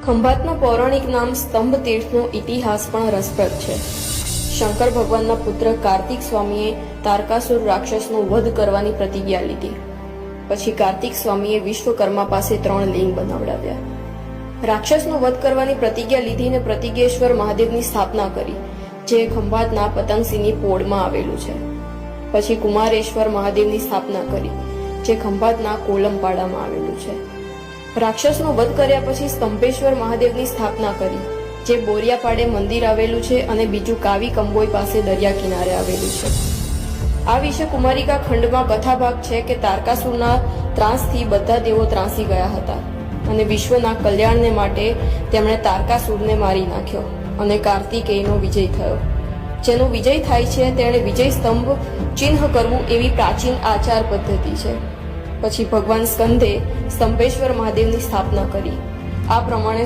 ખંભાતનું પૌરાણિક નામ સ્તંભ તીર્થનો ઇતિહાસ પણ રસપ્રદ છે. શંકર ભગવાનના પુત્ર કાર્તિક સ્વામીએ તારકાસુર રાક્ષસનો વધ કરવાની પ્રતિજ્ઞા લીધી. પછી કાર્તિક સ્વામીએ વિશ્વકર્મા પાસે 3 લિંગ બનાવડાવ્યા. રાક્ષસનો વધ કરવાની પ્રતિજ્ઞા લીધીને પ્રતિજ્ઞેશ્વર મહાદેવની સ્થાપના કરી, જે ખંભાતના પતંગસિંહની પોળમાં આવેલું છે. પછી કુમારેશ્વર મહાદેવની સ્થાપના કરી, જે ખંભાતના કોલમપાડામાં આવેલું છે. રાક્ષસનો વધ કર્યા પછી સ્તંભેશ્વર મહાદેવની સ્થાપના કરી, જે બોરિયાપાડે મંદિર આવેલું છે અને બીજું કાવી કંબોઈ પાસે દરિયા કિનારે આવેલું છે. આ વિશે કુમારિકા ખંડમાં કથાભાગ છે કે તારકાસુરના ત્રાસથી બધા દેવો ત્રાસી ગયા હતા અને વિશ્વના કલ્યાણને માટે તેમણે તારકાસુરને મારી નાખ્યો અને કાર્તિકેયનો વિજય થયો. જેનો વિજય થાય છે તેણે વિજય સ્તંભ ચિહ્ન કરવું એવી પ્રાચીન આચાર પદ્ધતિ છે. પછી ભગવાન સ્કંદે સ્તંભેશ્વર મહાદેવની સ્થાપના કરી. આ પ્રમાણે